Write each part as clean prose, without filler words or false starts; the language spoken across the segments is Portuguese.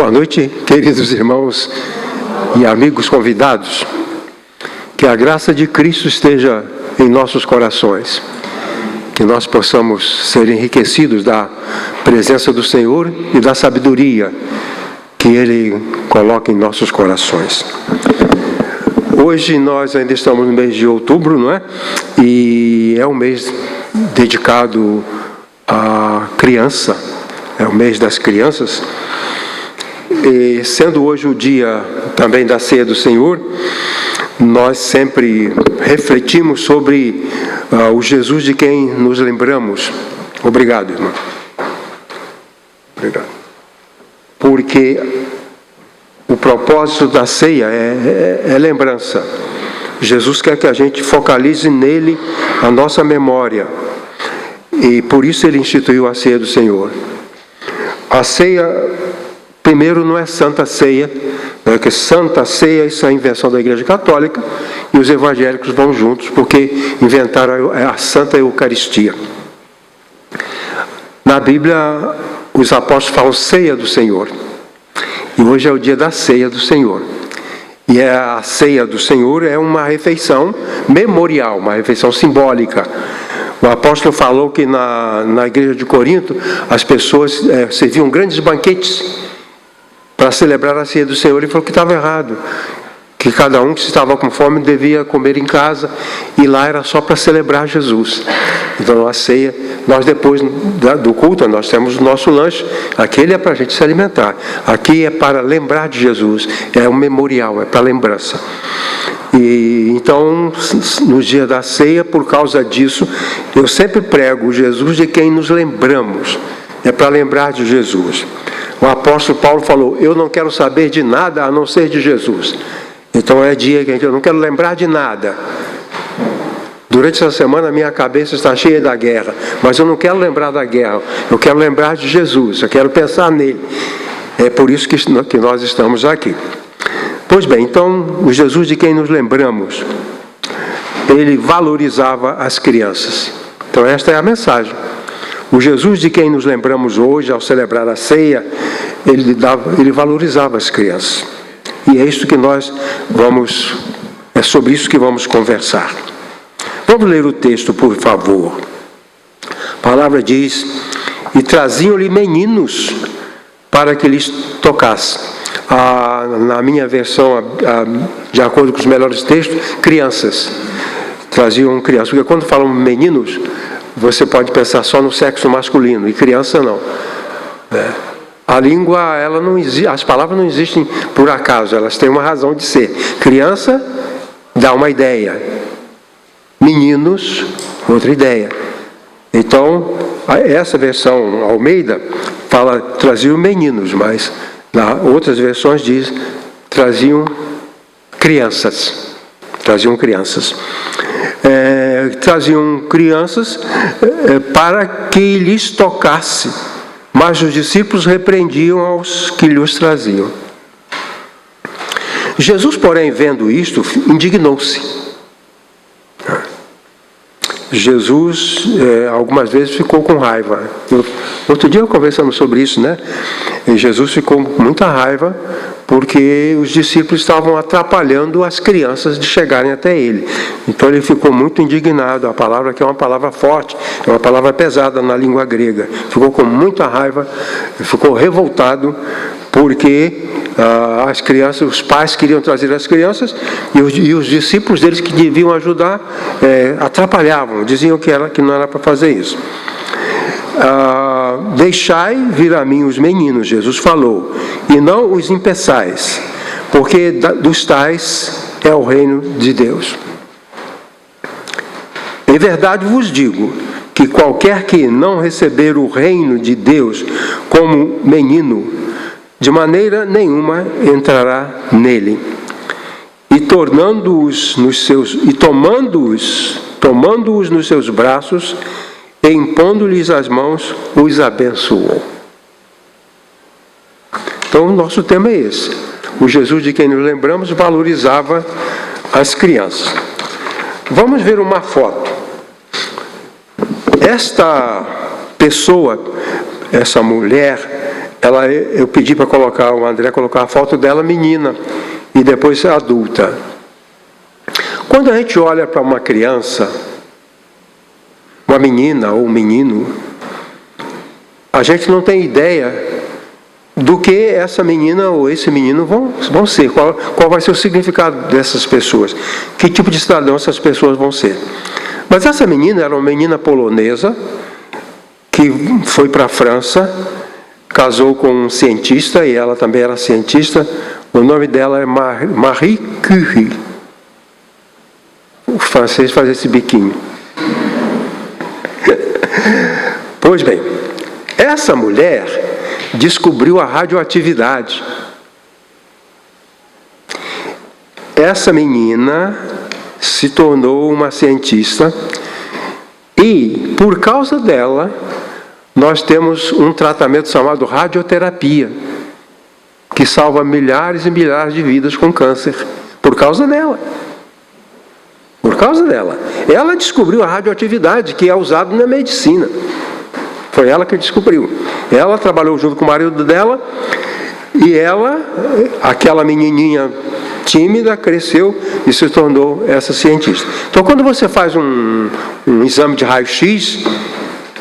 Boa noite, queridos irmãos e amigos convidados. Que a graça de Cristo esteja em nossos corações. Que nós possamos ser enriquecidos da presença do Senhor e da sabedoria que Ele coloca em nossos corações. Hoje nós ainda estamos no mês de outubro, não é? E é um mês dedicado à criança, é o mês das crianças. E sendo hoje o dia também da ceia do Senhor, nós sempre refletimos sobre o Jesus de quem nos lembramos. Obrigado, irmão. Obrigado. Porque o propósito da ceia é lembrança. Jesus quer que a gente focalize nele a nossa memória. E por isso ele instituiu a ceia do Senhor. A ceia, primeiro, não é Santa Ceia, né? Que Santa Ceia, isso é a invenção da Igreja Católica, e os evangélicos vão juntos, porque inventaram a Santa Eucaristia. Na Bíblia, os apóstolos falam ceia do Senhor. E hoje é o dia da ceia do Senhor. E a ceia do Senhor é uma refeição memorial, uma refeição simbólica. O apóstolo falou que na igreja de Corinto, as pessoas serviam grandes banquetes para celebrar a ceia do Senhor. Ele falou que estava errado, que cada um que estava com fome devia comer em casa, e lá era só para celebrar Jesus. Então a ceia, nós depois do culto, nós temos o nosso lanche, aquele é para a gente se alimentar, aqui é para lembrar de Jesus, é um memorial, é para lembrança. E então, no dia da ceia, por causa disso, eu sempre prego o Jesus de quem nos lembramos, é para lembrar de Jesus. O apóstolo Paulo falou, eu não quero saber de nada a não ser de Jesus. Então é dia que eu não quero lembrar de nada. Durante essa semana a minha cabeça está cheia da guerra, mas eu não quero lembrar da guerra, eu quero lembrar de Jesus, eu quero pensar nele. É por isso que nós estamos aqui. Pois bem, então, o Jesus de quem nos lembramos, ele valorizava as crianças. Então esta é a mensagem. O Jesus de quem nos lembramos hoje, ao celebrar a ceia, ele valorizava as crianças. E é isso que é sobre isso que vamos conversar. Vamos ler o texto, por favor. A palavra diz, e traziam-lhe meninos para que lhes tocasse. Na minha versão, de acordo com os melhores textos, crianças. Traziam crianças. Porque quando falam meninos, você pode pensar só no sexo masculino, e criança não. A língua, ela não existe, as palavras não existem por acaso, elas têm uma razão de ser. Criança dá uma ideia. Meninos, outra ideia. Então, essa versão Almeida fala, traziam meninos, mas outras versões diz, traziam crianças. Traziam crianças. Traziam crianças para que lhes tocasse, mas os discípulos repreendiam aos que lhes traziam. Jesus, porém, vendo isto, indignou-se. Jesus, algumas vezes, ficou com raiva. Outro dia conversamos sobre isso, né? E Jesus ficou com muita raiva porque os discípulos estavam atrapalhando as crianças de chegarem até ele. Então ele ficou muito indignado. A palavra aqui é uma palavra forte, é uma palavra pesada na língua grega. Ficou com muita raiva, ficou revoltado porque as crianças, os pais queriam trazer as crianças e os discípulos deles que deviam ajudar atrapalhavam, diziam que não era para fazer isso. Deixai vir a mim os meninos, Jesus falou, e não os impeçais, porque dos tais é o reino de Deus. Em verdade vos digo que qualquer que não receber o reino de Deus como menino, de maneira nenhuma entrará nele. E tomando-os nos seus braços, e impondo-lhes as mãos, os abençoou. Então o nosso tema é esse. O Jesus de quem nos lembramos valorizava as crianças. Vamos ver uma foto. Esta pessoa, essa mulher, eu pedi para o André colocar a foto dela menina e depois adulta. Quando a gente olha para uma criança, uma menina ou um menino, a gente não tem ideia do que essa menina ou esse menino vão ser, qual vai ser o significado dessas pessoas, que tipo de cidadão essas pessoas vão ser. Mas essa menina era uma menina polonesa, que foi para a França, casou com um cientista, e ela também era cientista. O nome dela é Marie Curie. O francês faz esse biquinho. Pois bem, essa mulher descobriu a radioatividade. Essa menina se tornou uma cientista e, por causa dela, nós temos um tratamento chamado radioterapia, que salva milhares e milhares de vidas com câncer, por causa dela. Por causa dela. Ela descobriu a radioatividade, que é usada na medicina. Foi ela que descobriu. Ela trabalhou junto com o marido dela, e ela, aquela menininha tímida, cresceu e se tornou essa cientista. Então, quando você faz um exame de raio-x,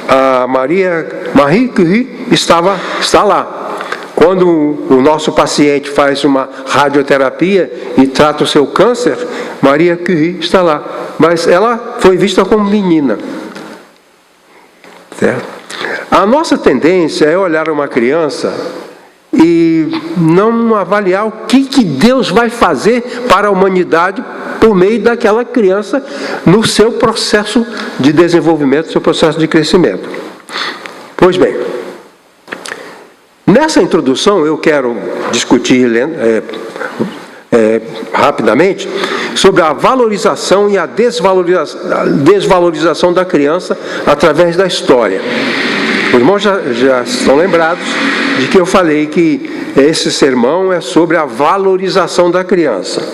a Marie Curie está lá. Quando o nosso paciente faz uma radioterapia e trata o seu câncer, Marie Curie está lá. Mas ela foi vista como menina. Certo? A nossa tendência é olhar uma criança e não avaliar o que Deus vai fazer para a humanidade por meio daquela criança no seu processo de desenvolvimento, no seu processo de crescimento. Pois bem, nessa introdução eu quero discutir rapidamente sobre a valorização e a desvalorização da criança através da história. Os irmãos já estão lembrados de que eu falei que esse sermão é sobre a valorização da criança.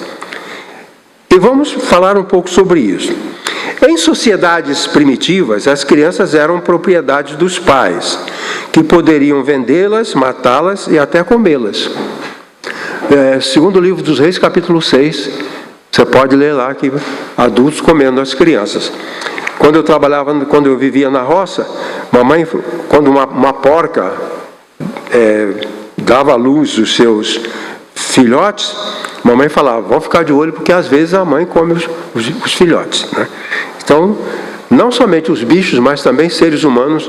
E vamos falar um pouco sobre isso. Em sociedades primitivas, as crianças eram propriedade dos pais, que poderiam vendê-las, matá-las e até comê-las. Segundo o livro dos Reis, capítulo 6, você pode ler lá que adultos comendo as crianças. Quando eu vivia na roça, mamãe, quando uma porca dava à luz os seus filhotes, mamãe falava, vão ficar de olho porque às vezes a mãe come os filhotes, né? Então, não somente os bichos, mas também seres humanos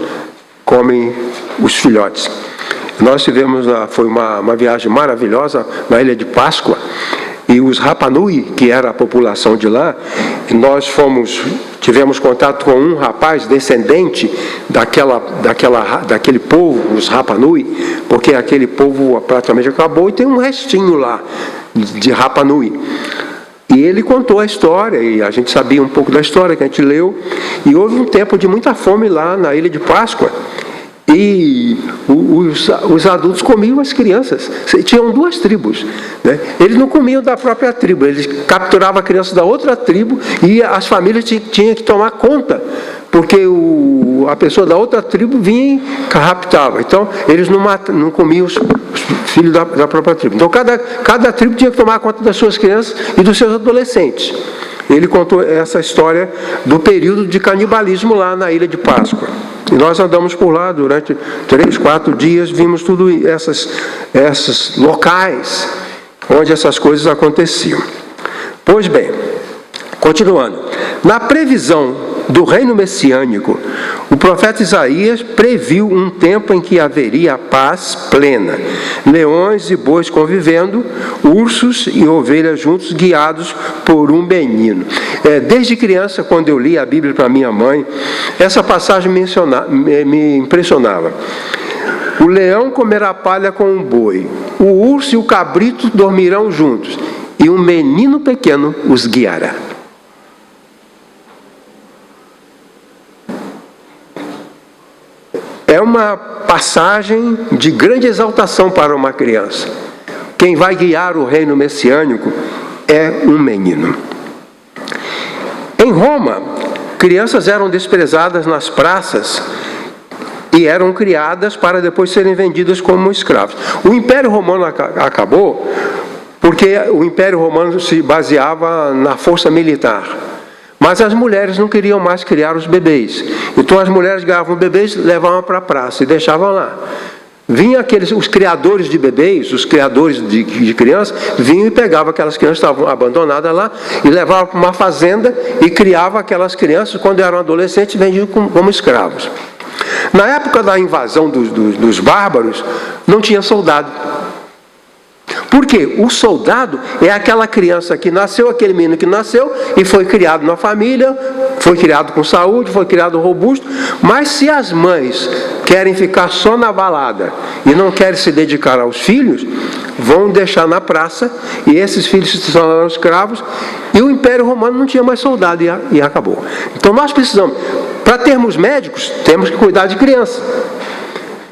comem os filhotes. Nós tivemos, foi uma viagem maravilhosa na Ilha de Páscoa, e os Rapa Nui, que era a população de lá, nós tivemos contato com um rapaz descendente daquele povo, os Rapa Nui, porque aquele povo praticamente acabou e tem um restinho lá de Rapa Nui. E ele contou a história, e a gente sabia um pouco da história que a gente leu, e houve um tempo de muita fome lá na Ilha de Páscoa. E os adultos comiam as crianças. Tinham duas tribos, né? Eles não comiam da própria tribo, eles capturavam a criança da outra tribo e as famílias tinham que tomar conta, porque a pessoa da outra tribo vinha e raptava. Então, eles não comiam os filhos da própria tribo. Então, cada tribo tinha que tomar conta das suas crianças e dos seus adolescentes. Ele contou essa história do período de canibalismo lá na Ilha de Páscoa. E nós andamos por lá durante 3, 4 dias, vimos tudo esses locais onde essas coisas aconteciam. Pois bem, continuando. Na previsão do reino messiânico, o profeta Isaías previu um tempo em que haveria paz plena, leões e bois convivendo, ursos e ovelhas juntos, guiados por um menino. Desde criança, quando eu li a Bíblia para minha mãe, essa passagem me impressionava. O leão comerá palha com o boi, o urso e o cabrito dormirão juntos, e um menino pequeno os guiará. É uma passagem de grande exaltação para uma criança. Quem vai guiar o reino messiânico é um menino. Em Roma, crianças eram desprezadas nas praças e eram criadas para depois serem vendidas como escravos. O Império Romano acabou porque o Império Romano se baseava na força militar. Mas as mulheres não queriam mais criar os bebês. Então as mulheres ganhavam bebês, levavam para a praça e deixavam lá. Vinham os criadores de bebês, os criadores de crianças, vinham e pegavam aquelas crianças que estavam abandonadas lá e levavam para uma fazenda e criavam aquelas crianças, quando eram adolescentes, vendiam como escravos. Na época da invasão dos bárbaros, não tinha soldado. Por quê? O soldado é aquela criança que nasceu, aquele menino que nasceu e foi criado na família, foi criado com saúde, foi criado robusto, mas se as mães querem ficar só na balada e não querem se dedicar aos filhos, vão deixar na praça e esses filhos se tornaram escravos e o Império Romano não tinha mais soldado e acabou. Então nós precisamos, para termos médicos, temos que cuidar de criança.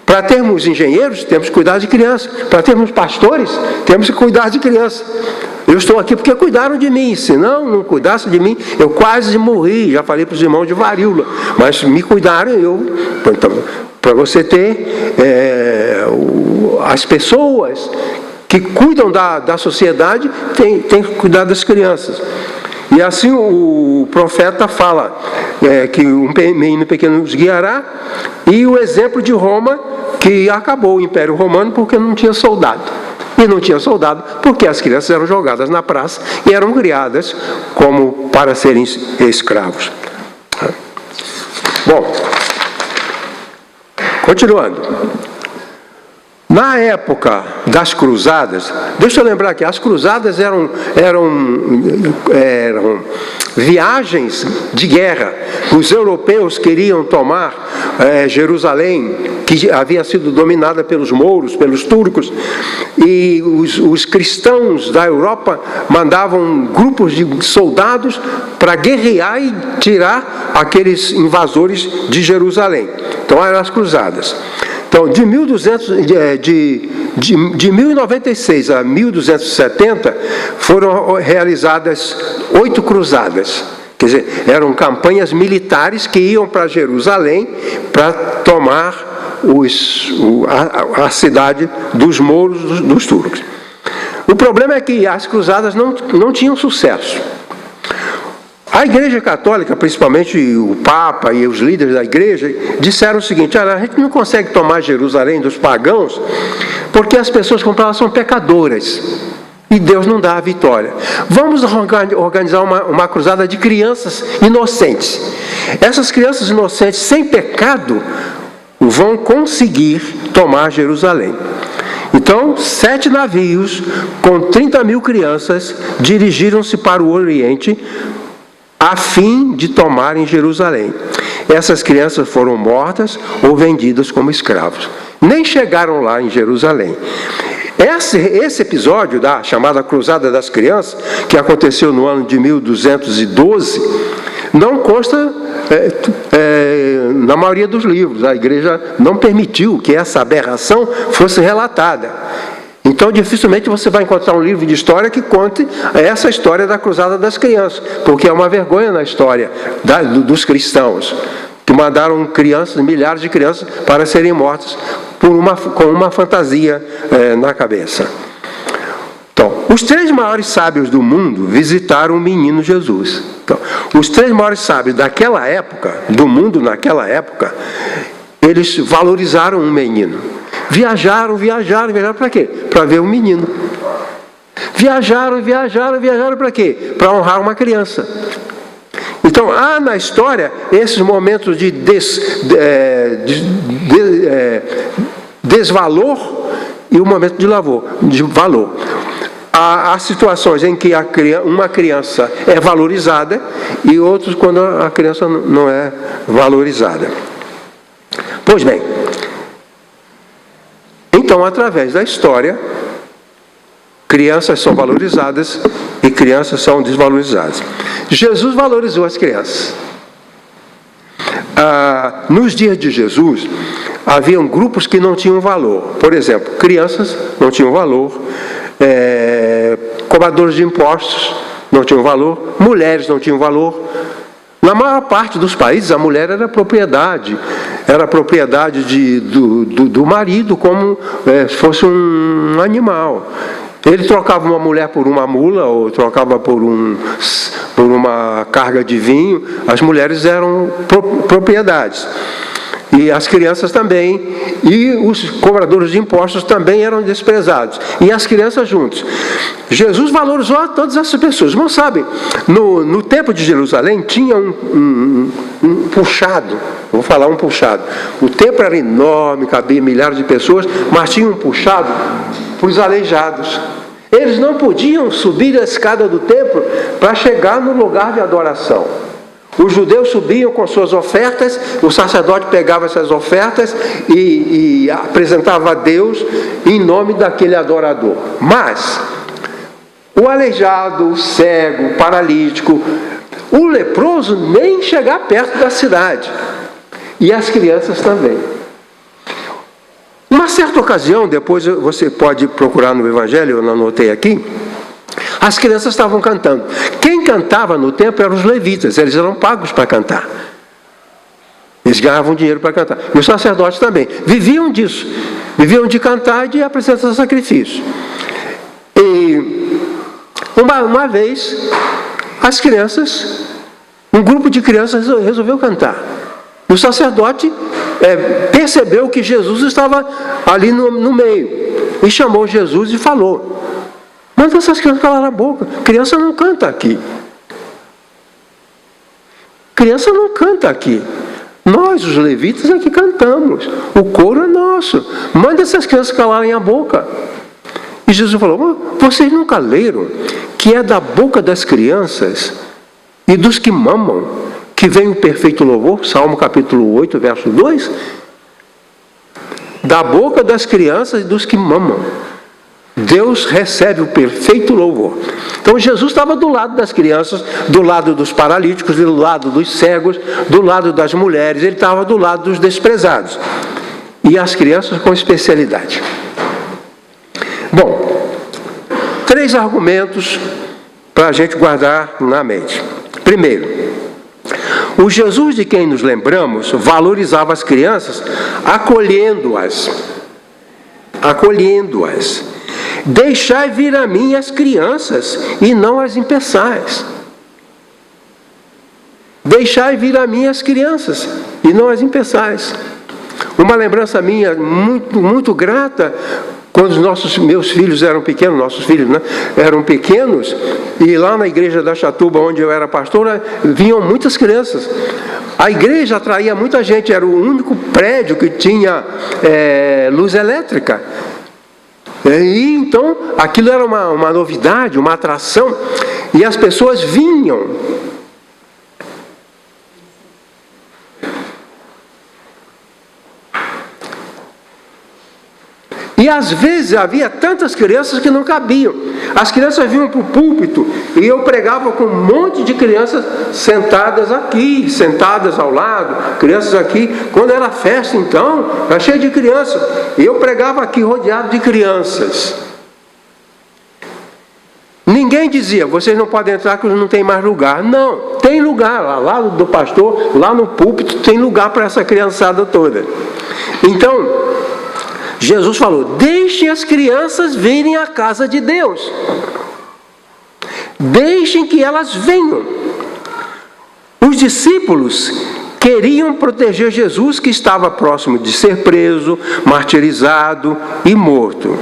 Para termos engenheiros, temos que cuidar de criança. Para termos pastores, temos que cuidar de criança. Eu estou aqui porque cuidaram de mim. Se não cuidassem de mim, eu quase morri. Já falei para os irmãos de varíola. Mas me cuidaram. Então, para você ter as pessoas que cuidam da sociedade, tem que cuidar das crianças. E assim o profeta fala que um menino pequeno os guiará, e o exemplo de Roma, que acabou o Império Romano porque não tinha soldado. E não tinha soldado porque as crianças eram jogadas na praça e eram criadas como para serem escravos. Bom, continuando. Na época das cruzadas, deixa eu lembrar que as cruzadas eram viagens de guerra. Os europeus queriam tomar Jerusalém, que havia sido dominada pelos mouros, pelos turcos, e os cristãos da Europa mandavam grupos de soldados para guerrear e tirar aqueles invasores de Jerusalém. Então eram as cruzadas. Então, de 1096 a 1270, foram realizadas 8 cruzadas. Quer dizer, eram campanhas militares que iam para Jerusalém para tomar a cidade dos mouros, dos turcos. O problema é que as cruzadas não tinham sucesso. A Igreja Católica, principalmente o Papa e os líderes da Igreja, disseram o seguinte: a gente não consegue tomar Jerusalém dos pagãos porque as pessoas compradas são pecadoras e Deus não dá a vitória. Vamos organizar uma cruzada de crianças inocentes. Essas crianças inocentes, sem pecado, vão conseguir tomar Jerusalém. Então, 7 navios com 30.000 crianças dirigiram-se para o Oriente a fim de tomarem Jerusalém. Essas crianças foram mortas ou vendidas como escravos. Nem chegaram lá em Jerusalém. Esse episódio da chamada Cruzada das Crianças, que aconteceu no ano de 1212, não consta na maioria dos livros. A Igreja não permitiu que essa aberração fosse relatada. Então, dificilmente você vai encontrar um livro de história que conte essa história da Cruzada das Crianças, porque é uma vergonha na história dos cristãos, que mandaram milhares de crianças para serem mortas com uma fantasia na cabeça. Então, os 3 maiores sábios do mundo visitaram o menino Jesus. Então, os 3 maiores sábios daquela época, do mundo naquela época, eles valorizaram um menino. Viajaram para quê? Para ver o menino. Viajaram para quê? Para honrar uma criança. Então, há na história esses momentos de desvalor e o momento de valor. Há situações em que uma criança é valorizada e outros quando a criança não é valorizada. Pois bem, então, através da história, crianças são valorizadas e crianças são desvalorizadas. Jesus valorizou as crianças. Nos dias de Jesus, haviam grupos que não tinham valor. Por exemplo, crianças não tinham valor, cobradores de impostos não tinham valor, mulheres não tinham valor. Na maior parte dos países, a mulher era propriedade. era propriedade do marido, como se fosse um animal. Ele trocava uma mulher por uma mula, ou trocava por uma carga de vinho. As mulheres eram propriedades. E as crianças também, e os cobradores de impostos também eram desprezados. E as crianças juntos. Jesus valorizou a todas essas pessoas. Não sabe, no templo de Jerusalém tinha um puxado, vou falar um puxado. O templo era enorme, cabia milhares de pessoas, mas tinha um puxado para os aleijados. Eles não podiam subir a escada do templo para chegar no lugar de adoração. Os judeus subiam com suas ofertas, o sacerdote pegava essas ofertas e apresentava a Deus em nome daquele adorador. Mas o aleijado, o cego, o paralítico, o leproso nem chegar perto da cidade. E as crianças também. Uma certa ocasião, depois você pode procurar no Evangelho, eu não anotei aqui, as crianças estavam cantando. Quem cantava no templo eram os levitas, eles eram pagos para cantar. Eles ganhavam dinheiro para cantar. E os sacerdotes também. Viviam disso. Viviam de cantar e de apresentar sacrifício. E uma vez, as crianças, um grupo de crianças resolveu cantar. E o sacerdote percebeu que Jesus estava ali no meio. E chamou Jesus e falou: manda essas crianças calar a boca. Criança não canta aqui. Criança não canta aqui. Nós, os levitas, é que cantamos. O coro é nosso. Manda essas crianças calarem a boca. E Jesus falou: vocês nunca leram que é da boca das crianças e dos que mamam que vem o perfeito louvor? Salmo capítulo 8, verso 2. Da boca das crianças e dos que mamam Deus recebe o perfeito louvor. Então Jesus estava do lado das crianças, do lado dos paralíticos, do lado dos cegos, do lado das mulheres. Ele estava do lado dos desprezados. E as crianças com especialidade. Bom, 3 argumentos para a gente guardar na mente. Primeiro, o Jesus de quem nos lembramos valorizava as crianças, acolhendo-as. Deixai vir a mim as crianças e não as impeçais. Deixai vir a mim as crianças e não as impeçais. Uma lembrança minha muito, muito grata, quando meus filhos eram pequenos, nossos filhos, né, eram pequenos, e lá na igreja da Chatuba, onde eu era pastor, vinham muitas crianças. A igreja atraía muita gente, era o único prédio que tinha luz elétrica. E então, aquilo era uma novidade, uma atração, e as pessoas vinham. E às vezes havia tantas crianças que não cabiam. As crianças vinham para o púlpito e eu pregava com um monte de crianças sentadas aqui, sentadas ao lado, crianças aqui. Quando era festa, então, era cheio de crianças. E eu pregava aqui rodeado de crianças. Ninguém dizia: vocês não podem entrar porque não tem mais lugar. Não, tem lugar. Lá do pastor, lá no púlpito, tem lugar para essa criançada toda. Então, Jesus falou: deixem as crianças virem à casa de Deus. Deixem que elas venham. Os discípulos queriam proteger Jesus, que estava próximo de ser preso, martirizado e morto.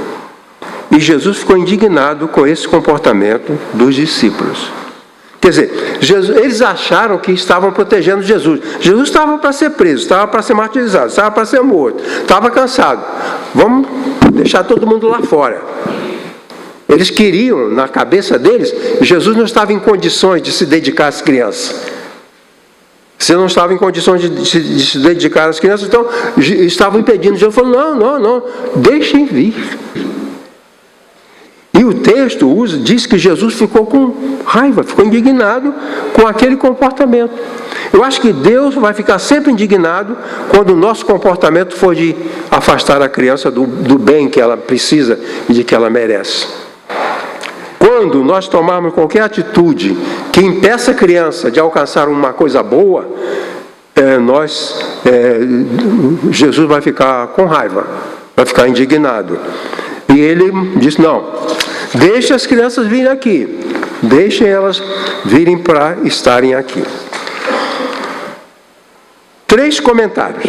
E Jesus ficou indignado com esse comportamento dos discípulos. Quer dizer, eles acharam que estavam protegendo Jesus. Jesus estava para ser preso, estava para ser martirizado, estava para ser morto, estava cansado. Vamos deixar todo mundo lá fora. Eles queriam, na cabeça deles, Jesus não estava em condições de se dedicar às crianças. Se não estava em condições de se dedicar às crianças, então estavam impedindo. Jesus falou: não, deixem vir. E o texto diz que Jesus ficou com raiva, ficou indignado com aquele comportamento. Eu acho que Deus vai ficar sempre indignado quando o nosso comportamento for de afastar a criança do bem que ela precisa e de que ela merece. Quando nós tomarmos qualquer atitude que impeça a criança de alcançar uma coisa boa, Jesus vai ficar com raiva, vai ficar indignado. E ele diz, não, deixe as crianças virem aqui, deixem elas virem para estarem aqui. 3 comentários.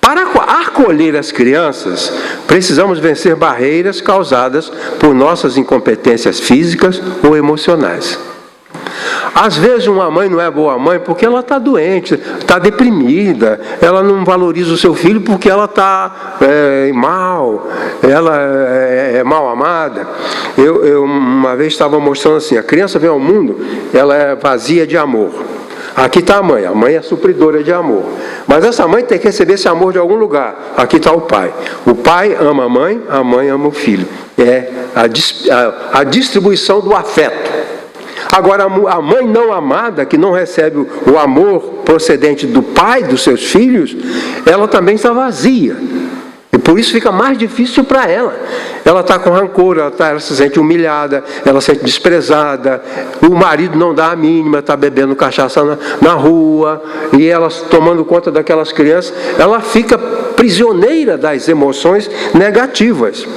Para acolher as crianças, precisamos vencer barreiras causadas por nossas incompetências físicas ou emocionais. Às vezes uma mãe não é boa mãe porque ela está doente, está deprimida, ela não valoriza o seu filho porque ela está mal, ela é mal amada. Eu uma vez estava mostrando assim, a criança vem ao mundo, ela é vazia de amor. Aqui está a mãe é supridora de amor. Mas essa mãe tem que receber esse amor de algum lugar. Aqui está o pai. O pai ama a mãe ama o filho. É a distribuição do afeto. Agora, a mãe não amada, que não recebe o amor procedente do pai, dos seus filhos, ela também está vazia. E por isso fica mais difícil para ela. Ela está com rancor, ela se sente humilhada, ela se sente desprezada, o marido não dá a mínima, está bebendo cachaça na rua, e ela tomando conta daquelas crianças, ela fica prisioneira das emoções negativas.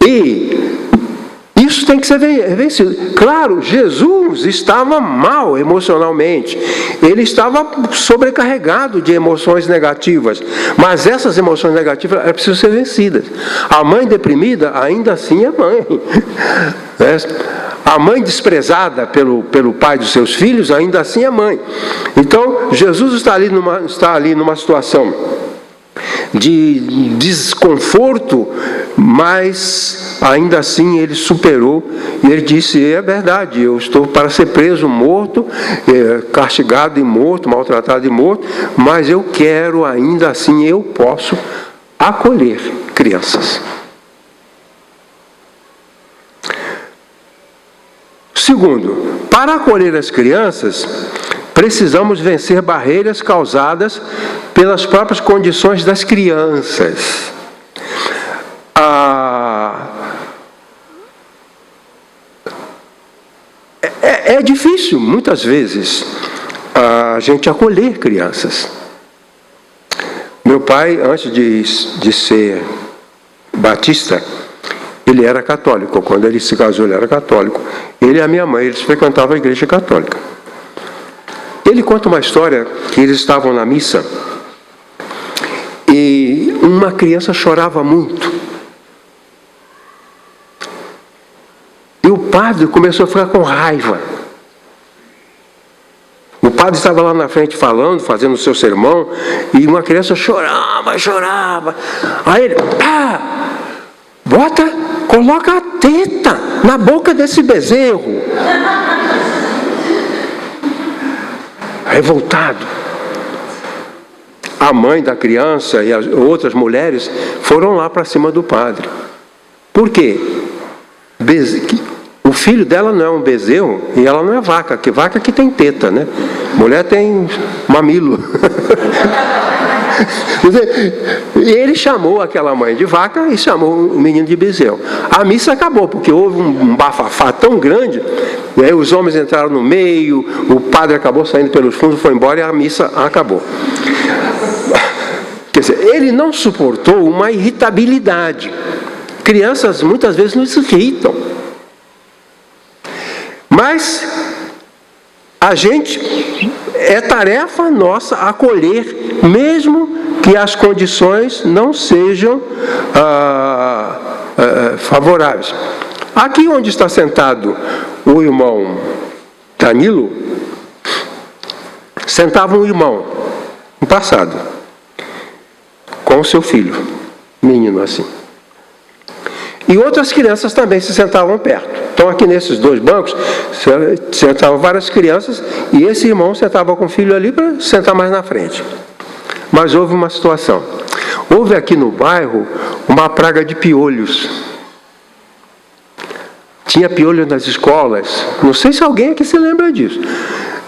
E isso tem que ser vencido. Claro, Jesus estava mal emocionalmente. Ele estava sobrecarregado de emoções negativas. Mas essas emoções negativas precisam ser vencidas. A mãe deprimida, ainda assim, é mãe. A mãe desprezada pelo pai dos seus filhos, ainda assim é mãe. Então, Jesus está ali numa situação de desconforto, mas ainda assim ele superou, e ele disse, é verdade, eu estou para ser preso, morto, castigado e morto, maltratado e morto, mas eu quero, ainda assim eu posso acolher crianças. Segundo, para acolher as crianças, precisamos vencer barreiras causadas pelas próprias condições das crianças. É difícil, muitas vezes, a gente acolher crianças. Meu pai, antes de ser batista, ele era católico. Quando ele se casou, ele era católico. Ele e a minha mãe, eles frequentavam a igreja católica. Ele conta uma história que eles estavam na missa e uma criança chorava muito. E o padre começou a ficar com raiva. O padre estava lá na frente falando, fazendo o seu sermão, e uma criança chorava. Aí ele, coloca a teta na boca desse bezerro. Revoltado. A mãe da criança e as outras mulheres foram lá para cima do padre. Por quê? O filho dela não é um bezerro e ela não é vaca, que vaca que tem teta, né? Mulher tem mamilo. E ele chamou aquela mãe de vaca e chamou o menino de bezerro. A missa acabou, porque houve um bafafá tão grande, né? Os homens entraram no meio, o padre acabou saindo pelos fundos, foi embora e a missa acabou. Quer dizer, ele não suportou uma irritabilidade. Crianças muitas vezes nos irritam. Mas é tarefa nossa acolher, mesmo que as condições não sejam favoráveis. Aqui onde está sentado o irmão Danilo, sentava um irmão, no passado, com o seu filho, menino assim. E outras crianças também se sentavam perto. Então aqui nesses 2 bancos, sentavam várias crianças, e esse irmão sentava com o filho ali para sentar mais na frente. Mas houve uma situação. Houve aqui no bairro uma praga de piolhos. Tinha piolhos nas escolas. Não sei se alguém aqui se lembra disso.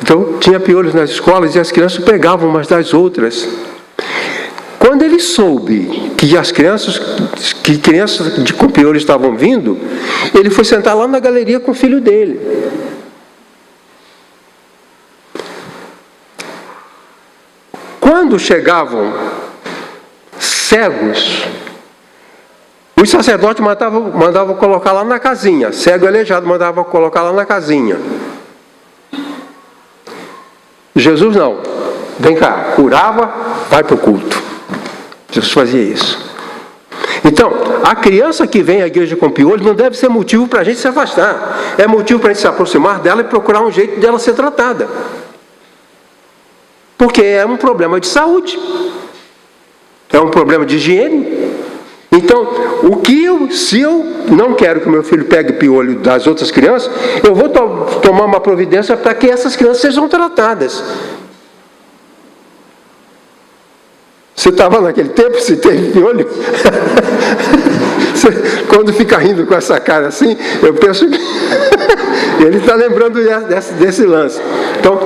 Então, tinha piolhos nas escolas e as crianças pegavam umas das outras. Quando ele soube que as crianças com piolhos estavam vindo, ele foi sentar lá na galeria com o filho dele. quando chegavam cegos, os sacerdotes mandavam colocar lá na casinha. Cego e aleijado mandavam colocar lá na casinha. Jesus não. Vem cá, curava, vai para o culto. Jesus fazia isso. Então, a criança que vem à igreja com piolho não deve ser motivo para a gente se afastar. É motivo para a gente se aproximar dela e procurar um jeito dela ser tratada. Porque é um problema de saúde. É um problema de higiene. Então, se eu não quero que o meu filho pegue piolho das outras crianças, eu vou tomar uma providência para que essas crianças sejam tratadas. Você estava naquele tempo, se teve piolho? Quando fica rindo com essa cara assim, eu penso que ele está lembrando desse lance. Então,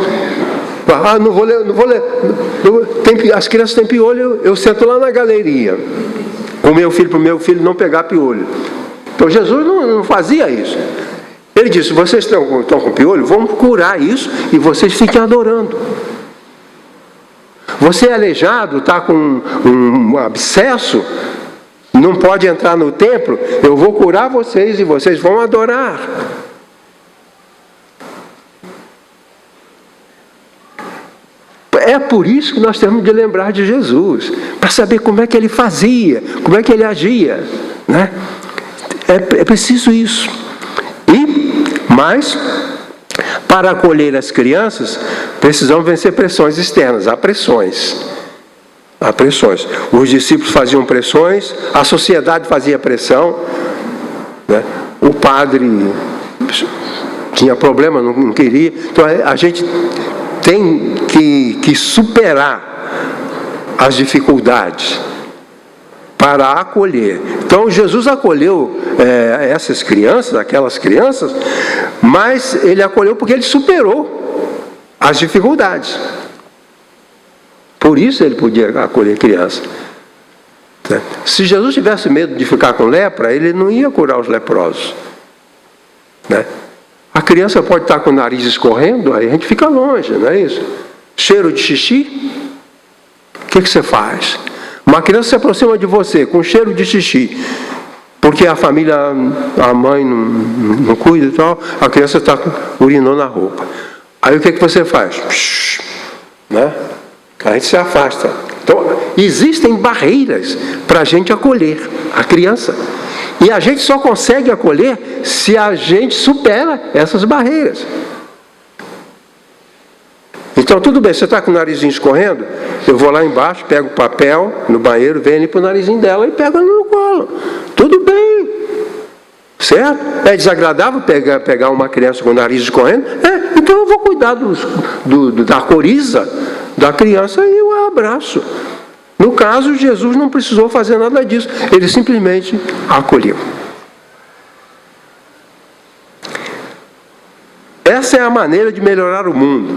não vou ler. As crianças têm piolho, eu sento lá na galeria. O meu filho, para o meu filho não pegar piolho. Então Jesus não fazia isso. Ele disse: vocês estão com piolho, vamos curar isso e vocês fiquem adorando. Você é aleijado, está com um abscesso, não pode entrar no templo, eu vou curar vocês e vocês vão adorar. É por isso que nós temos de lembrar de Jesus, para saber como é que ele fazia, como é que ele agia, né? É preciso isso. Mas, para acolher as crianças, precisamos vencer pressões externas. Há pressões. Os discípulos faziam pressões, a sociedade fazia pressão, né? O padre tinha problema, não queria. Então a gente tem que superar as dificuldades para acolher. Então Jesus acolheu essas crianças, aquelas crianças, mas ele acolheu porque ele superou as dificuldades. Por isso ele podia acolher criança. Se Jesus tivesse medo de ficar com lepra, ele não ia curar os leprosos, né? A criança pode estar com o nariz escorrendo, aí a gente fica longe, não é isso? Cheiro de xixi, o que você faz? Uma criança se aproxima de você com cheiro de xixi, porque a família, a mãe não cuida e tal, a criança está urinando na roupa. Aí o que você faz? Né? A gente se afasta. Então, existem barreiras para a gente acolher a criança. E a gente só consegue acolher se a gente supera essas barreiras. Então, tudo bem, você está com o narizinho escorrendo, eu vou lá embaixo, pego o papel no banheiro, venho ali para o narizinho dela e pego ela no colo. Tudo bem. Certo? É desagradável pegar uma criança com o nariz escorrendo? Então eu vou cuidar da coriza da criança e eu a abraço. No caso, Jesus não precisou fazer nada disso. Ele simplesmente acolheu. Essa é a maneira de melhorar o mundo,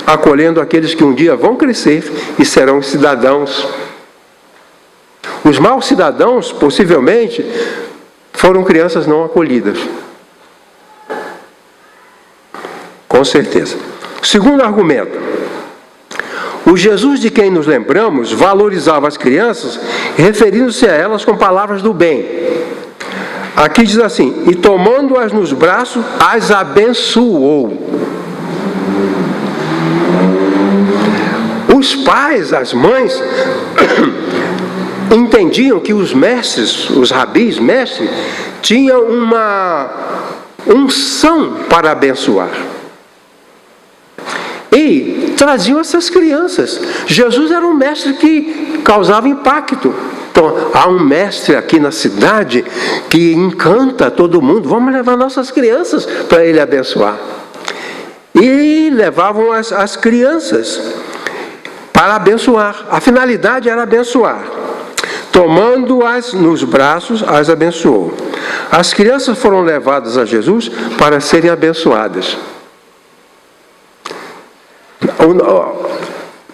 acolhendo aqueles que um dia vão crescer e serão cidadãos. Os maus cidadãos, possivelmente, foram crianças não acolhidas. Com certeza. Segundo argumento. O Jesus de quem nos lembramos valorizava as crianças, referindo-se a elas com palavras do bem. Aqui diz assim: e tomando-as nos braços, as abençoou. Os pais, as mães, entendiam que os mestres, os rabis, mestres, tinham uma unção para abençoar. E traziam essas crianças. Jesus era um mestre que causava impacto. Então, há um mestre aqui na cidade que encanta todo mundo. Vamos levar nossas crianças para ele abençoar. E levavam as crianças para abençoar. A finalidade era abençoar. Tomando-as nos braços, as abençoou. As crianças foram levadas a Jesus para serem abençoadas.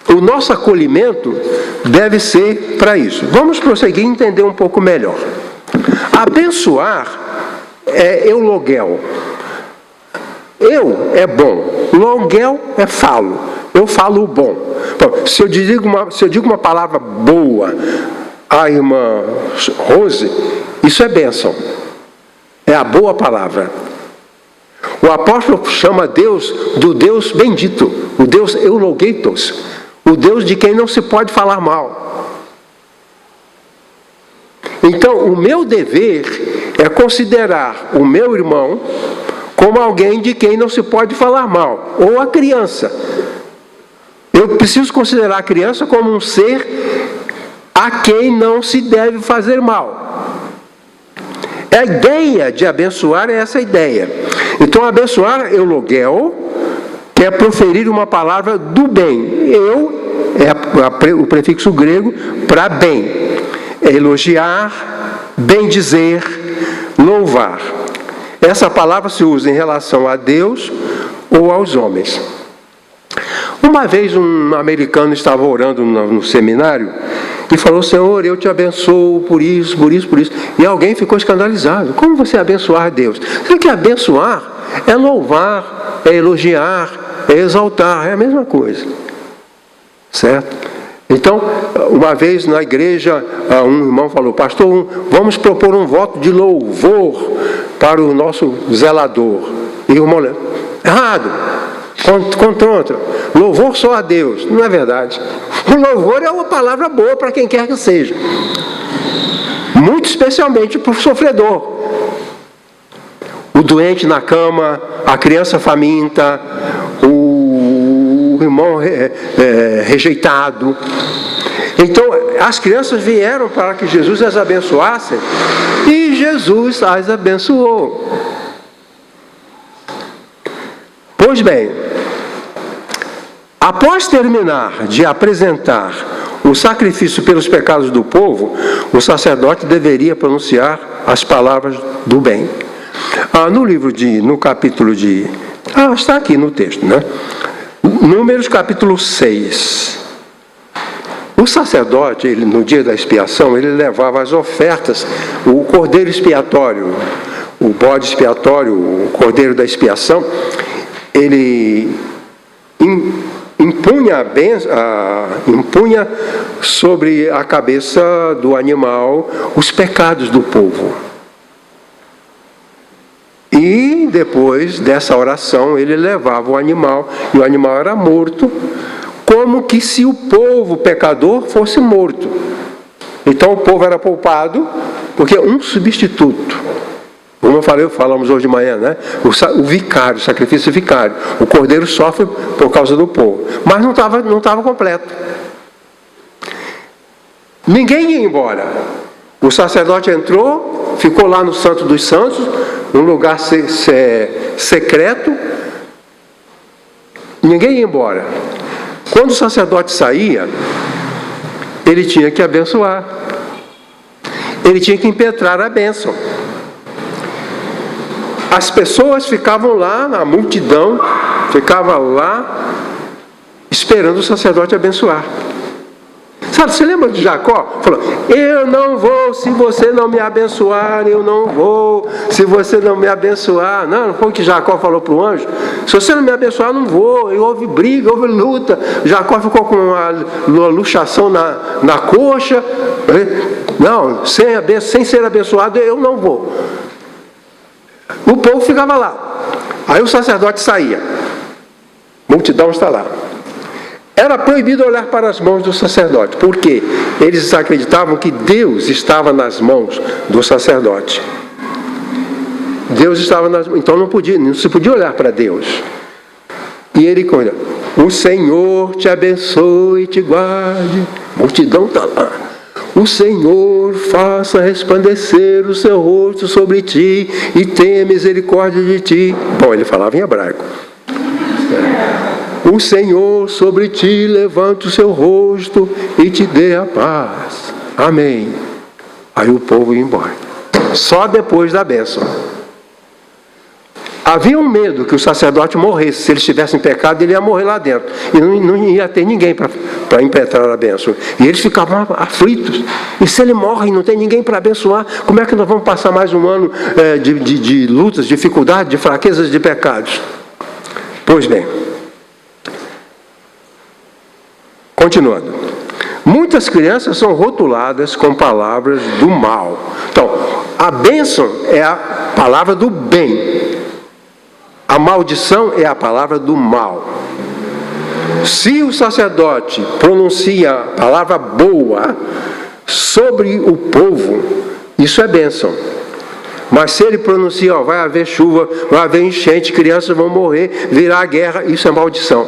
O nosso acolhimento deve ser para isso. Vamos prosseguir e entender um pouco melhor. Abençoar é eulogel. Eu é bom, logel é falo. Eu falo o bom. Bom, se eu digo uma palavra boa à irmã Rose, isso é bênção. É a boa palavra. O apóstolo chama Deus do Deus bendito, o Deus eulogeitos, o Deus de quem não se pode falar mal. Então, o meu dever é considerar o meu irmão como alguém de quem não se pode falar mal, ou a criança. Eu preciso considerar a criança como um ser a quem não se deve fazer mal. A ideia de abençoar é essa ideia. Então, abençoar, eulogel, que é proferir uma palavra do bem. Eu é o prefixo grego para bem. É elogiar, bendizer, louvar. Essa palavra se usa em relação a Deus ou aos homens. Uma vez um americano estava orando no seminário e falou: Senhor, eu te abençoo por isso, por isso, por isso. E alguém ficou escandalizado. Como você abençoar Deus? Você quer abençoar? É louvar, é elogiar, é exaltar, é a mesma coisa. Certo? Então, uma vez na igreja, um irmão falou: pastor, vamos propor um voto de louvor para o nosso zelador. E o irmão: errado, contra, louvor só a Deus. Não é verdade. O louvor é uma palavra boa para quem quer que seja, muito especialmente para o sofredor, o doente na cama, a criança faminta, o irmão rejeitado. Então, as crianças vieram para que Jesus as abençoasse, e Jesus as abençoou. Pois bem, após terminar de apresentar o sacrifício pelos pecados do povo, o sacerdote deveria pronunciar as palavras do bem. No capítulo de... está aqui no texto, né? Números capítulo 6. O sacerdote, no dia da expiação, ele levava as ofertas, o cordeiro expiatório, o bode expiatório, o cordeiro da expiação, ele impunha sobre a cabeça do animal os pecados do povo. E depois dessa oração, ele levava o animal, e o animal era morto, como que se o povo pecador fosse morto. Então o povo era poupado, porque um substituto, como falamos hoje de manhã, né? O vicário, o sacrifício vicário. O cordeiro sofre por causa do povo, mas não estava completo. Ninguém ia embora. O sacerdote entrou, ficou lá no Santo dos Santos, num lugar secreto. Ninguém ia embora. Quando o sacerdote saía, ele tinha que abençoar. Ele tinha que impetrar a bênção. As pessoas ficavam lá, a multidão ficava lá, esperando o sacerdote abençoar. Sabe, você lembra de Jacó? Falou: eu não vou, se você não me abençoar, eu não vou, se você não me abençoar. Não foi o que Jacó falou para o anjo? Se você não me abençoar, eu não vou. E houve briga, houve luta. Jacó ficou com uma luxação na coxa. Não, sem ser abençoado, eu não vou. O povo ficava lá. Aí o sacerdote saía. A multidão está lá. Era proibido olhar para as mãos do sacerdote. Por quê? Eles acreditavam que Deus estava nas mãos do sacerdote. Deus estava nas mãos. Então não se podia olhar para Deus. E ele conta: o Senhor te abençoe e te guarde. A multidão está lá. O Senhor faça resplandecer o seu rosto sobre ti e tenha misericórdia de ti. Bom, ele falava em hebraico. O Senhor sobre ti levante o seu rosto e te dê a paz. Amém. Aí o povo ia embora. Só depois da bênção. Havia um medo que o sacerdote morresse. Se ele estivesse em pecado, ele ia morrer lá dentro. E não ia ter ninguém para impetrar a bênção. E eles ficavam aflitos. E se ele morre e não tem ninguém para abençoar, como é que nós vamos passar mais um ano de lutas, dificuldades, de fraquezas, de pecados? Pois bem, Continuando. Muitas crianças são rotuladas com palavras do mal. Então, a bênção é a palavra do bem. A maldição é a palavra do mal. Se o sacerdote pronuncia a palavra boa sobre o povo, isso é bênção. Mas se ele pronuncia, vai haver chuva, vai haver enchente, crianças vão morrer, virá guerra, isso é maldição.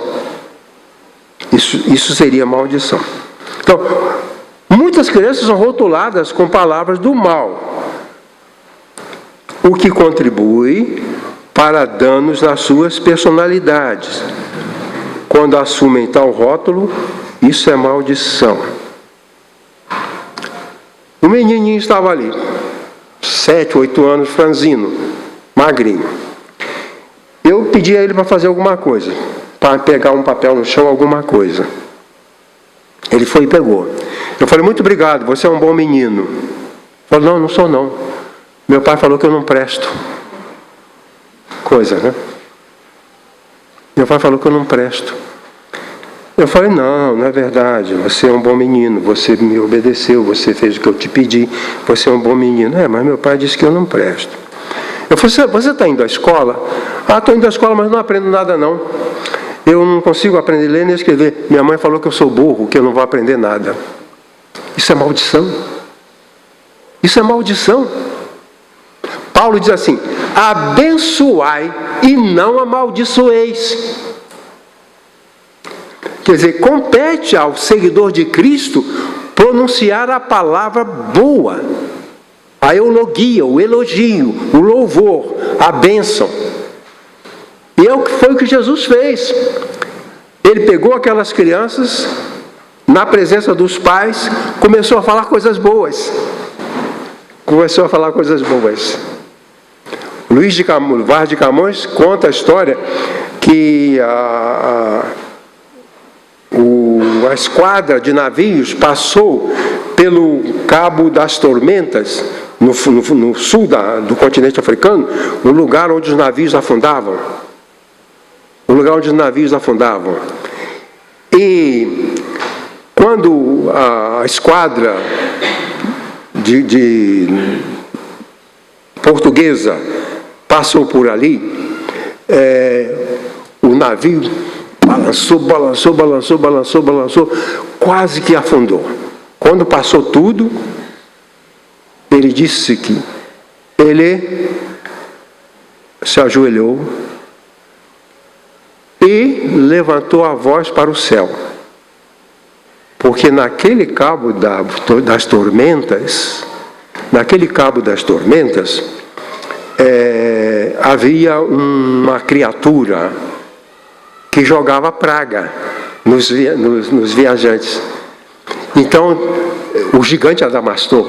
Isso seria maldição. Então, muitas crianças são rotuladas com palavras do mal, o que contribui para danos nas suas personalidades. Quando assumem tal rótulo, isso é maldição. O menininho estava ali, 7, 8 anos, franzino, magrinho. Eu pedi a ele para fazer alguma coisa, para pegar um papel no chão, alguma coisa. Ele foi e pegou. Eu falei, muito obrigado, você é um bom menino. Ele falou, não, não sou não. Meu pai falou que eu não presto. Coisa, né? Meu pai falou que eu não presto. Eu falei, não, não é verdade, você é um bom menino, você me obedeceu, você fez o que eu te pedi, você é um bom menino. Mas meu pai disse que eu não presto. Eu falei, você está indo à escola? Estou indo à escola, mas não aprendo nada não. Eu não consigo aprender a ler nem escrever. Minha mãe falou que eu sou burro, que eu não vou aprender nada. Isso é maldição. Isso é maldição. Paulo diz assim, abençoai e não amaldiçoeis. Quer dizer, compete ao seguidor de Cristo pronunciar a palavra boa, a eulogia, o elogio, o louvor, a bênção. E foi o que Jesus fez. Ele pegou aquelas crianças, na presença dos pais, começou a falar coisas boas. Começou a falar coisas boas. Luiz Vaz de Camões conta a história que a esquadra de navios passou pelo Cabo das Tormentas, no sul do continente africano, no lugar onde os navios afundavam. O lugar onde os navios afundavam. E quando a esquadra de portuguesa passou por ali, o navio balançou, quase que afundou. Quando passou tudo, ele disse que ele se ajoelhou e levantou a voz para o céu. Porque naquele cabo das tormentas, havia uma criatura que jogava praga nos viajantes. Então, o gigante Adamastor,